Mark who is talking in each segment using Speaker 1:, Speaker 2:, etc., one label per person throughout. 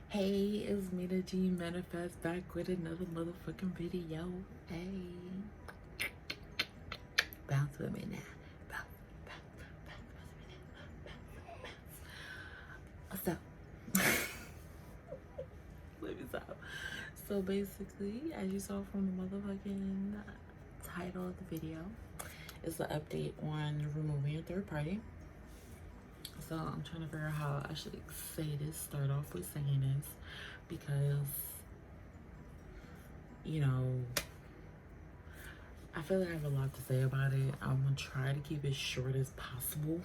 Speaker 1: Hey, it's me, the G Manifest, back with another motherfucking video. Hey, bounce with me now. Bounce, bounce, bounce, bounce, bounce, bounce, bounce. So, let me stop. So basically, as you saw from the motherfucking title of the video, it's an update on removing a third party. So I'm trying to figure out how I should say this, start off with saying this, because, you know, I feel like I have a lot to say about it. I'm gonna try to keep it short as possible.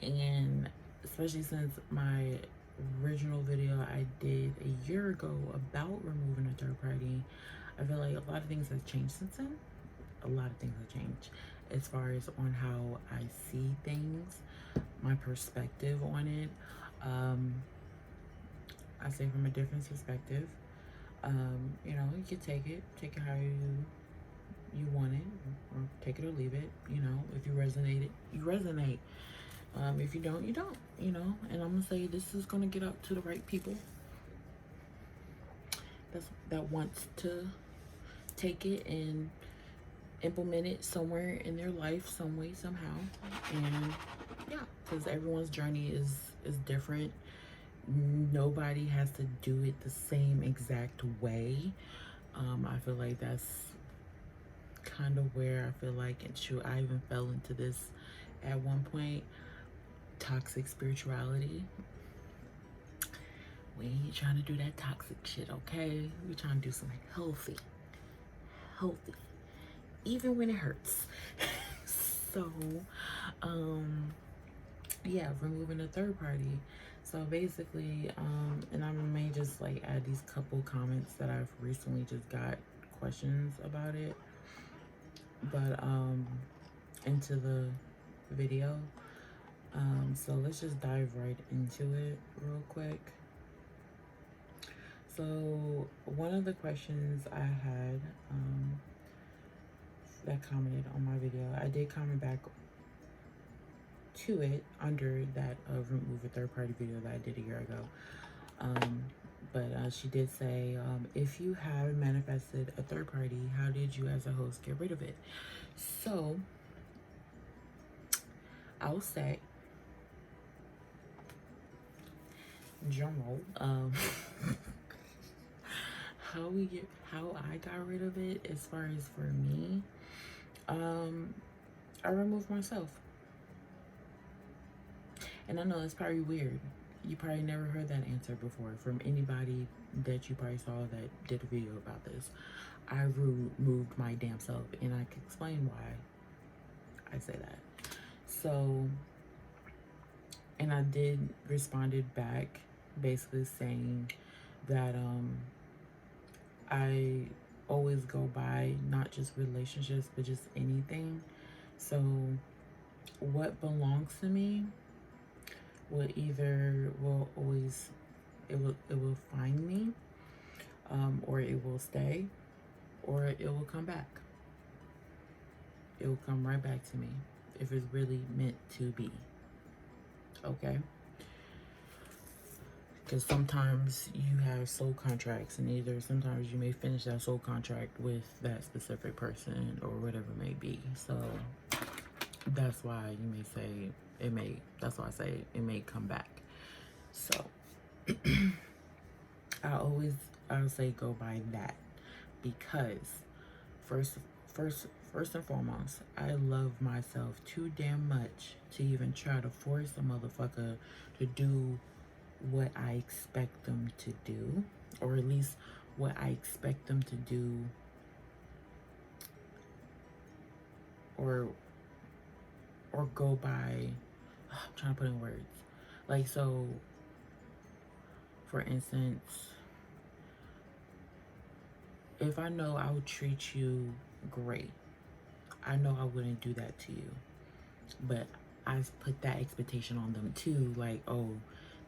Speaker 1: And especially since my original video I did a year ago about removing a third party, I feel like a lot of things have changed since then. A lot of things have changed as far as on how I see things, my perspective on it. I say from a different perspective. You know, you can take it how you want it, or take it or leave it. You know, if you resonate it, you resonate. If you don't, you don't. You know, and I'm gonna say this is gonna get out to the right people that wants to take it and implement it somewhere in their life, some way, somehow. And yeah, because everyone's journey is different. Nobody has to do it the same exact way. I feel like that's kind of where I feel like, and shoot, I even fell into this at one point, toxic spirituality. We ain't trying to do that toxic shit, okay? We're trying to do something healthy, even when it hurts. So, yeah, removing a third party. So basically, and I may just like add these couple comments that I've recently just got questions about it, but into the video. So let's just dive right into it real quick. So one of the questions I had that commented on my video, I did comment back to it under that remove a third party video that I did a year ago. But she did say, if you have manifested a third party, how did you as a host get rid of it? So I'll say, drum roll, how I got rid of it. As far as for me, I removed myself. And I know it's probably weird. You probably never heard that answer before from anybody that you probably saw that did a video about this. I removed my damn self, and I can explain why I say that. So, and I did responded back basically saying that I always go by not just relationships but just anything. So what belongs to me will always find me, or it will stay, or it will come back. It will come right back to me if it's really meant to be. Okay? Because sometimes you have soul contracts, and either sometimes you may finish that soul contract with that specific person or whatever it may be. So that's why you may say that's why I say it may come back. So I'll say go by that, because first and foremost, I love myself too damn much to even try to force a motherfucker to do what I expect them to do, or at least what I expect them to do, or go by. I'm trying to put in words. Like, so for instance, if I know I would treat you great, I know I wouldn't do that to you, but I put that expectation on them too, like, oh,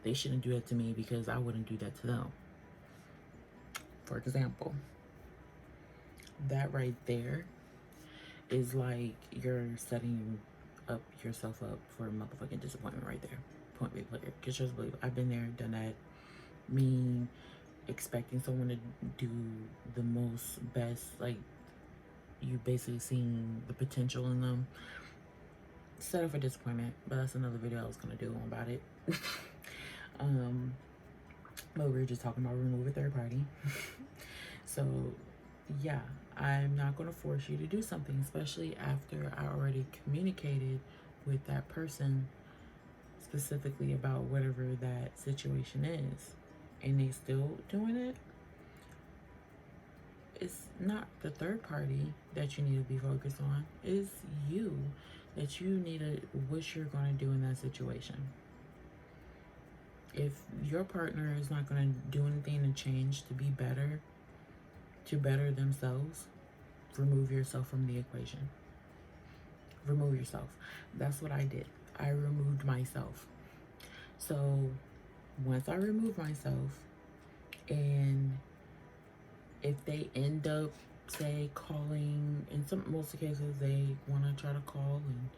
Speaker 1: they shouldn't do that to me because I wouldn't do that to them. For example, that right there is like you're setting yourself up for a motherfucking disappointment right there. point blank period. Because just believe, I've been there, done that. Me expecting someone to do the most best, like, you basically seeing the potential in them, set up for disappointment. But that's another video I was gonna do about it. But we were just talking about remove a third party. So yeah, I'm not gonna force you to do something, especially after I already communicated with that person specifically about whatever that situation is, and they still doing it. It's not the third party that you need to be focused on. It's you, that you need to, what you're going to do in that situation. If your partner is not going to do anything to change, to be better, to better themselves, remove yourself from the equation. Remove yourself. That's what I did. I removed myself. So once I remove myself, and if they end up, say, calling, in most cases they want to try to call and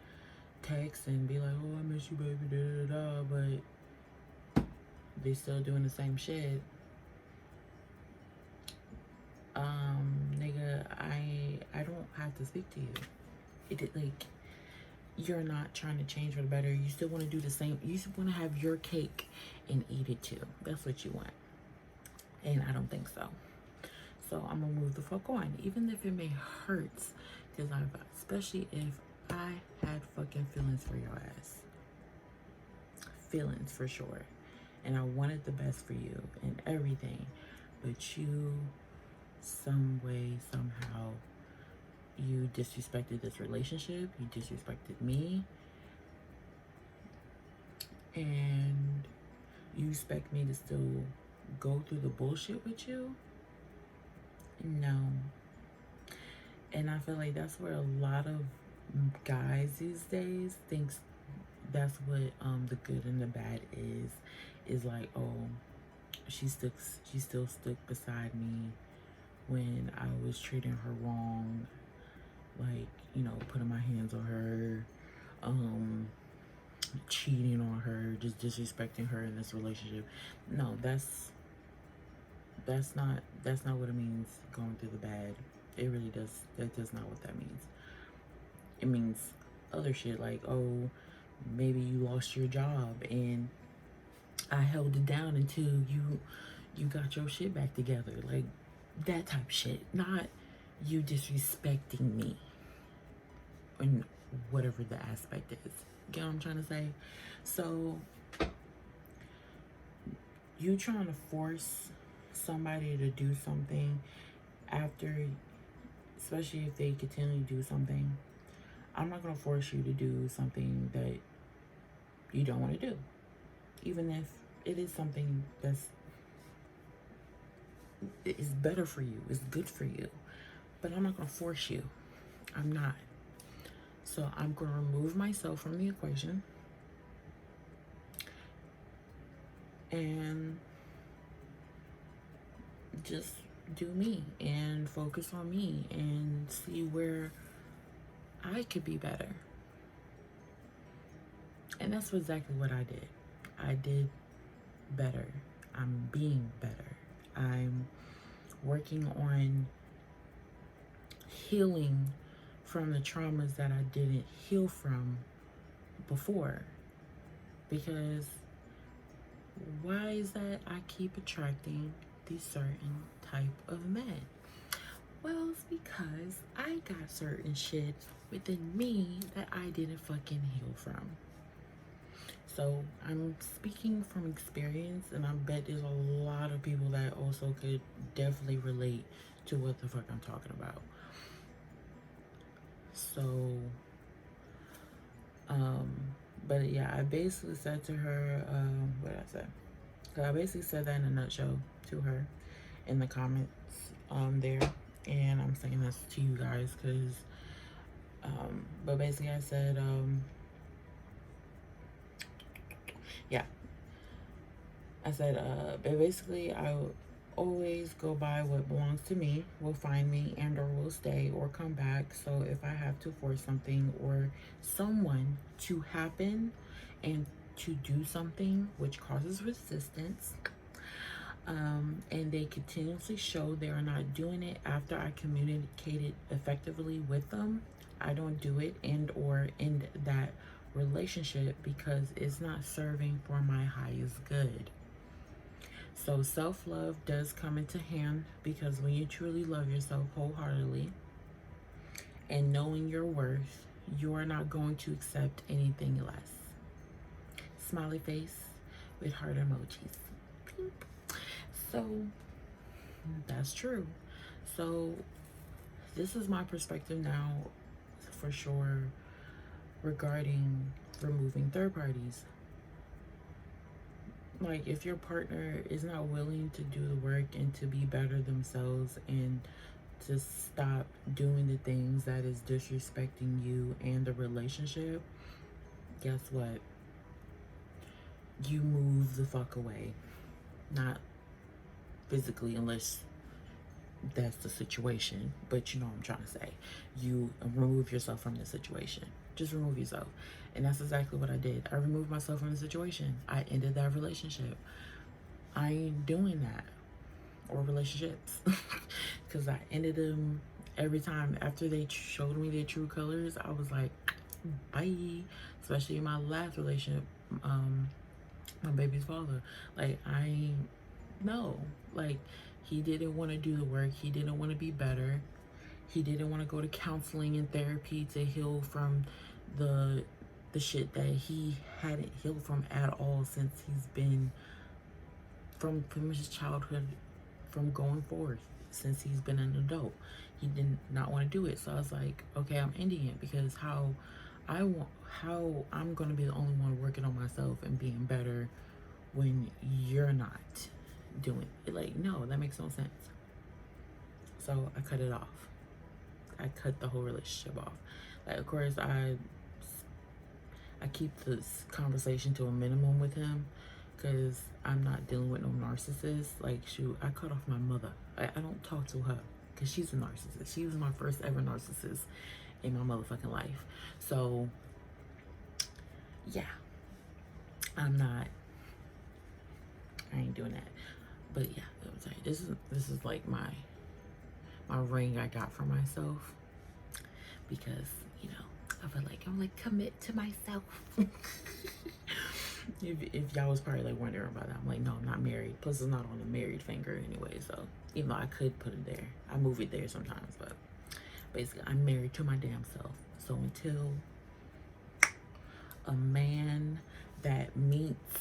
Speaker 1: text and be like, oh, I miss you, baby, da da da, but they still doing the same shit. Nigga, I don't have to speak to you. Like, you're not trying to change for the better. You still want to do the same. You still want to have your cake and eat it too. That's what you want. And I don't think so. So I'm gonna move the fuck on, even if it may hurt, because especially if I had fucking feelings for your ass. Feelings for sure. And I wanted the best for you and everything. But you, some way, somehow, you disrespected this relationship. You disrespected me. And you expect me to still go through the bullshit with you? No. And I feel like that's where a lot of guys these days thinks that's what the good and the bad is like, oh, she still stuck beside me when I was treating her wrong, like, you know, putting my hands on her, cheating on her, just disrespecting her in this relationship. No, that's not what it means, going through the bad. It really does. That does not what that means. It means other shit, like, oh, maybe you lost your job and I held it down until you got your shit back together. Like, that type of shit. Not you disrespecting me and whatever the aspect is. Get what I'm trying to say? So you trying to force somebody to do something after, especially if they continue to do something, I'm not going to force you to do something that you don't want to do, even if it is something is better for you, is good for you. But I'm not going to force you. I'm not. So I'm going to remove myself from the equation and just do me and focus on me and see where I could be better. And that's exactly what I did. I did better. I'm being better. I'm working on healing from the traumas that I didn't heal from before. Because why is that I keep attracting these certain type of men? Well, it's because I got certain shit within me that I didn't fucking heal from. So I'm speaking from experience, and I bet there's a lot of people that also could definitely relate to what the fuck I'm talking about. So, but yeah, I basically said to her, what did I say? So I basically said that in a nutshell to her in the comments there, and I'm saying this to you guys because, but basically I said, yeah, I said, but basically I always go by what belongs to me, will find me, and or will stay or come back. So if I have to force something or someone to happen and to do something which causes resistance, and they continuously show they are not doing it after I communicated effectively with them, I don't do it and or end that relationship because it's not serving for my highest good. So self-love does come into hand, because when you truly love yourself wholeheartedly and knowing your worth, you are not going to accept anything less. Smiley face with heart emojis. Pink. So that's true. So this is my perspective now, for sure, regarding removing third parties. Like, if your partner is not willing to do the work and to be better themselves and to stop doing the things that is disrespecting you and the relationship, guess what? You move the fuck away. Not physically, unless that's the situation, but you know what I'm trying to say. You remove yourself from the situation. Just remove yourself. And that's exactly what I did. I removed myself from the situation. I ended that relationship. I ain't doing that. Or relationships. Because I ended them every time. After they showed me their true colors, I was like, bye. Especially in my last relationship, my baby's father. Like, no. Like, he didn't want to do the work. He didn't want to be better. He didn't want to go to counseling and therapy to heal from the shit that he hadn't healed from at all since he's been from his childhood, from going forward, since he's been an adult. He did not want to do it. So I was like, okay, I'm ending it, because how I'm going to be the only one working on myself and being better when you're not doing it. Like, no, that makes no sense. So I cut it off. I cut the whole relationship off. Like, of course, I keep this conversation to a minimum with him, because I'm not dealing with no narcissist. Like, shoot, I cut off my mother. I don't talk to her because she's a narcissist. She was my first ever narcissist in my motherfucking life. So, yeah, I ain't doing that. But yeah, I'm sorry. This is like my ring I got for myself, because, you know, I feel like I'm like, commit to myself. if y'all was probably like wondering about that, I'm like, no, I'm not married. Plus, it's not on the married finger anyway. So even though I could put it there, I move it there sometimes. But basically, I'm married to my damn self. So until a man that meets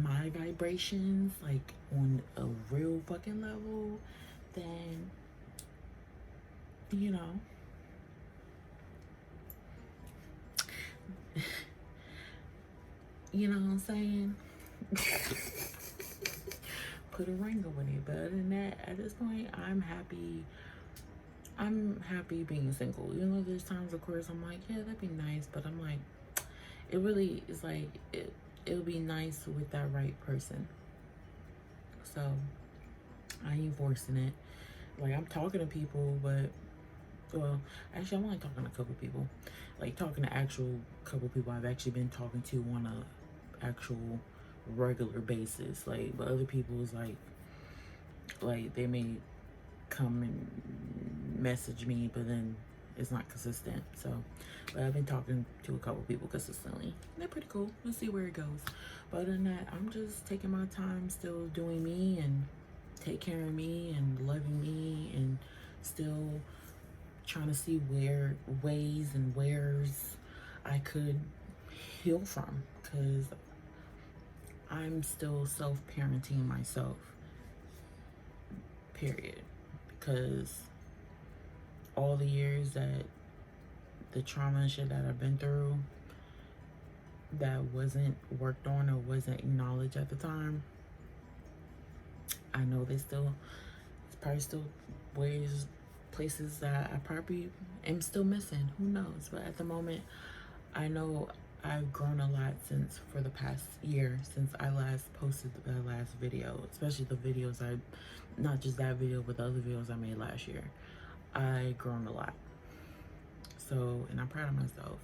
Speaker 1: my vibrations, like on a real fucking level, then, you know, you know what I'm saying? Put a ring on it. But other than that, at this point, I'm happy being single. Even though there's times, of course, I'm like, yeah, that'd be nice. But I'm like, it really is like, it'll be nice with that right person. So I ain't forcing it. Like, I'm talking to people, but, well, actually, I'm only talking to a couple people. Like, talking to actual couple people I've actually been talking to on a actual regular basis. Like, but other people is like they may come and message me, but then it's not consistent. So, but I've been talking to a couple people consistently. They're pretty cool. We'll see where it goes. But other than that, I'm just taking my time, still doing me and take care of me and loving me, and still trying to see ways and wheres I could heal from, because I'm still self-parenting myself, period. Because all the years that the trauma and shit that I've been through that wasn't worked on or wasn't acknowledged at the time, I know there's probably still places that I probably am still missing. Who knows? But at the moment, I know I've grown a lot for the past year, since I last posted the last video, especially the videos not just that video, but the other videos I made last year. I grown a lot. So, and I'm proud of myself.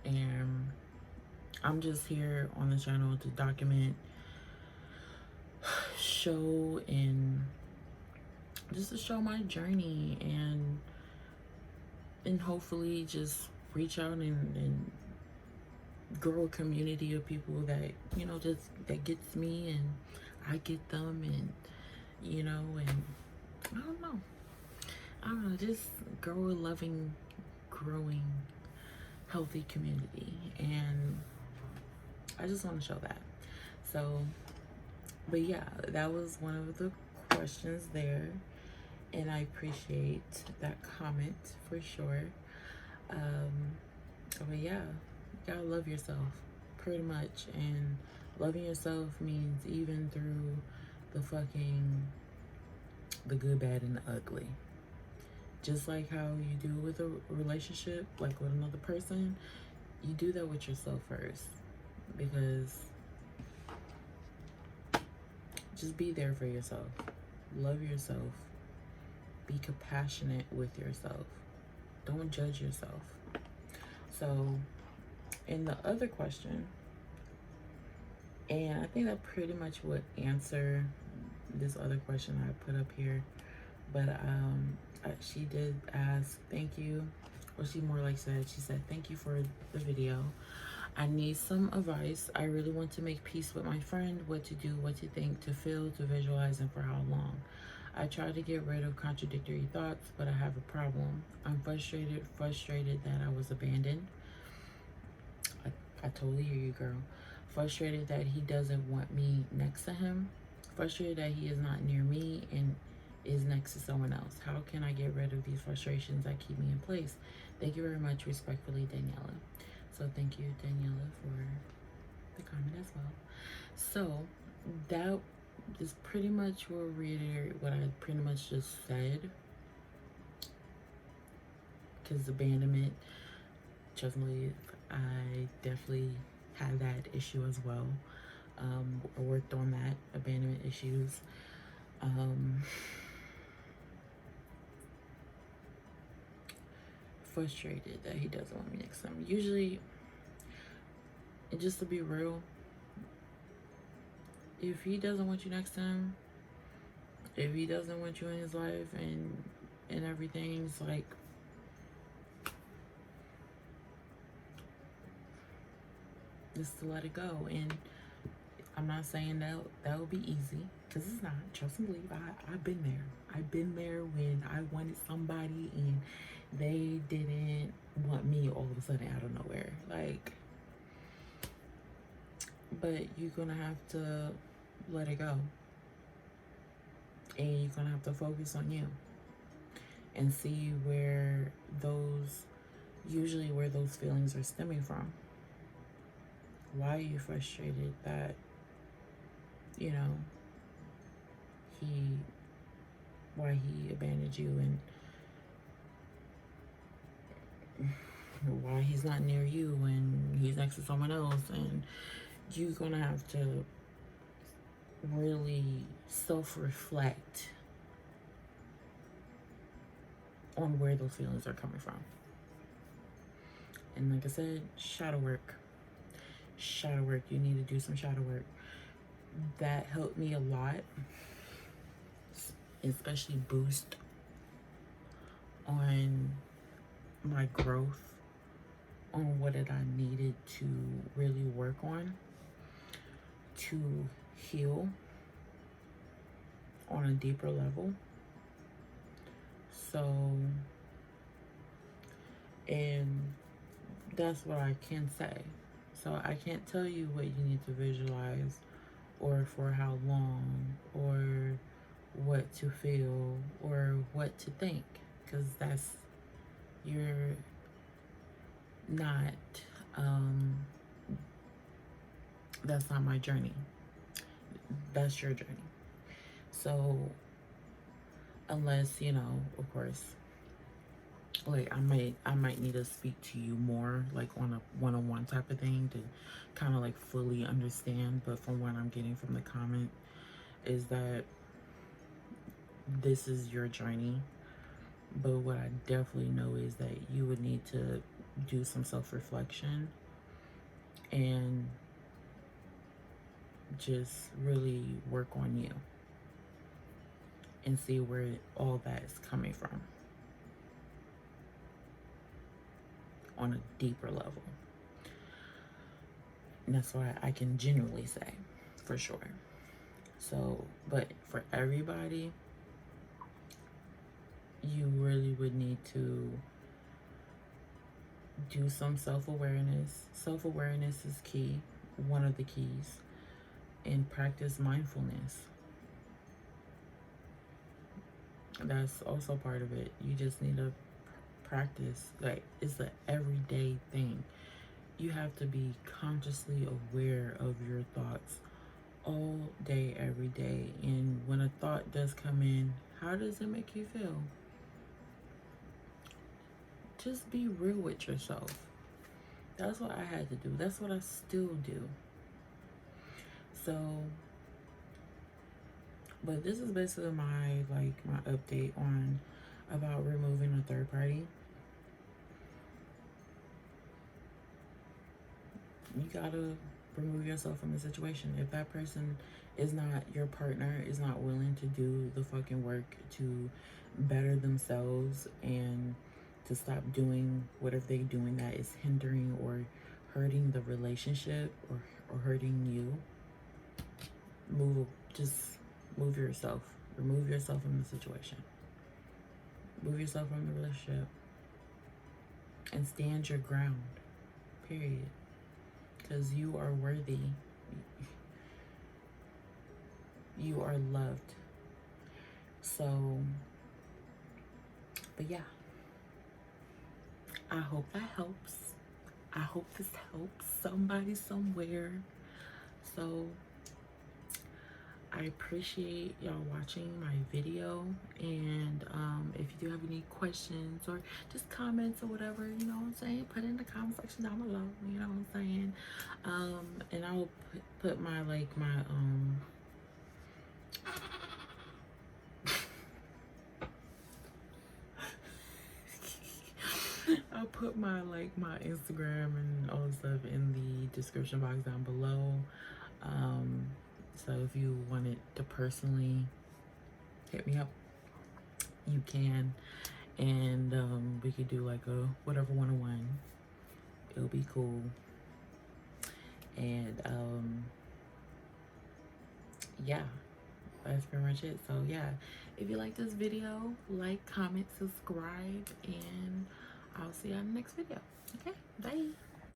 Speaker 1: And I'm just here on the channel to document, show, and just to show my journey, and hopefully just reach out and grow a community of people that, you know, just that gets me and I get them, and you know, and I don't know, just grow a loving, growing, healthy community. And I just want to show that. So, but yeah, that was one of the questions there, and I appreciate that comment for sure. But yeah, you gotta love yourself, pretty much. And loving yourself means even through the good, bad, and the ugly. Just like how you do with a relationship, like with another person, you do that with yourself first. Because just be there for yourself. Love yourself. Be compassionate with yourself. Don't judge yourself. So, in the other question, and I think that pretty much would answer this other question I put up here, but she did ask, thank you, or she more like said, she said, thank you for the video. I need some advice. I really want to make peace with my friend, what to do, what to think, to feel, to visualize, and for how long. I try to get rid of contradictory thoughts, but I have a problem. I'm frustrated that I was abandoned. I totally hear you, girl. Frustrated that he doesn't want me next to him. Frustrated that he is not near me and is next to someone else. How can I get rid of these frustrations that keep me in place? Thank you very much. Respectfully, Daniela. So thank you, Daniela, for the comment as well. So that is pretty much will reiterate what I pretty much just said. Because abandonment, trust me, I definitely had that issue as well. I worked on that, abandonment issues. Frustrated that he doesn't want me next to him. Usually, and just to be real, if he doesn't want you next to him, if he doesn't want you in his life and everything's like, just to let it go. And I'm not saying that will be easy, because it's not. Trust and believe. I've been there. I've been there when I wanted somebody and they didn't want me all of a sudden out of nowhere. Like, but you're gonna have to let it go, and you're gonna have to focus on you and see where those feelings are stemming from. Why are you frustrated that, you know, why he abandoned you, and why he's not near you when he's next to someone else? And you're gonna have to really self-reflect on where those feelings are coming from. And like I said, shadow work. You need to do some shadow work. That helped me a lot, especially boost on my growth, on what I needed to really work on to heal on a deeper level. So, and that's what I can say. So I can't tell you what you need to visualize, or for how long, or what to feel, or what to think, because you're not, that's not my journey. That's your journey. So unless, you know, of course, like I might need to speak to you more, like on a one-on-one type of thing, to kind of like fully understand. But from what I'm getting from the comment is that this is your journey. But what I definitely know is that you would need to do some self-reflection and just really work on you and see where all that is coming from on a deeper level. And that's what I can genuinely say, for sure. So, but for everybody, you really would need to do some self-awareness. Self-awareness is key, one of the keys, and practice mindfulness. That's also part of it. You just need to practice. Like, it's an everyday thing. You have to be consciously aware of your thoughts all day, every day. And when a thought does come in, how does it make you feel? Just be real with yourself. That's what I had to do. That's what I still do. So, but this is basically my update on about removing a third party. You gotta remove yourself from the situation. If that person is not your partner, is not willing to do the fucking work to better themselves and to stop doing whatever they're doing that is hindering or hurting the relationship or hurting you, just move yourself. Remove yourself from the situation. Move yourself from the relationship. And stand your ground. Period. Because you are worthy. You are loved. So, but yeah. I hope that helps. I hope this helps somebody somewhere. So, I appreciate y'all watching my video. And if you do have any questions or just comments or whatever, you know what I'm saying, put it in the comment section down below. You know what I'm saying? And I'll put my I'll put my Instagram and all the stuff in the description box down below. So if you wanted to personally hit me up, you can, and we could do like a whatever 101. It'll be cool. And yeah, that's pretty much it. So yeah, if you like this video, like, comment, subscribe, and I'll see you on the next video. Okay, bye.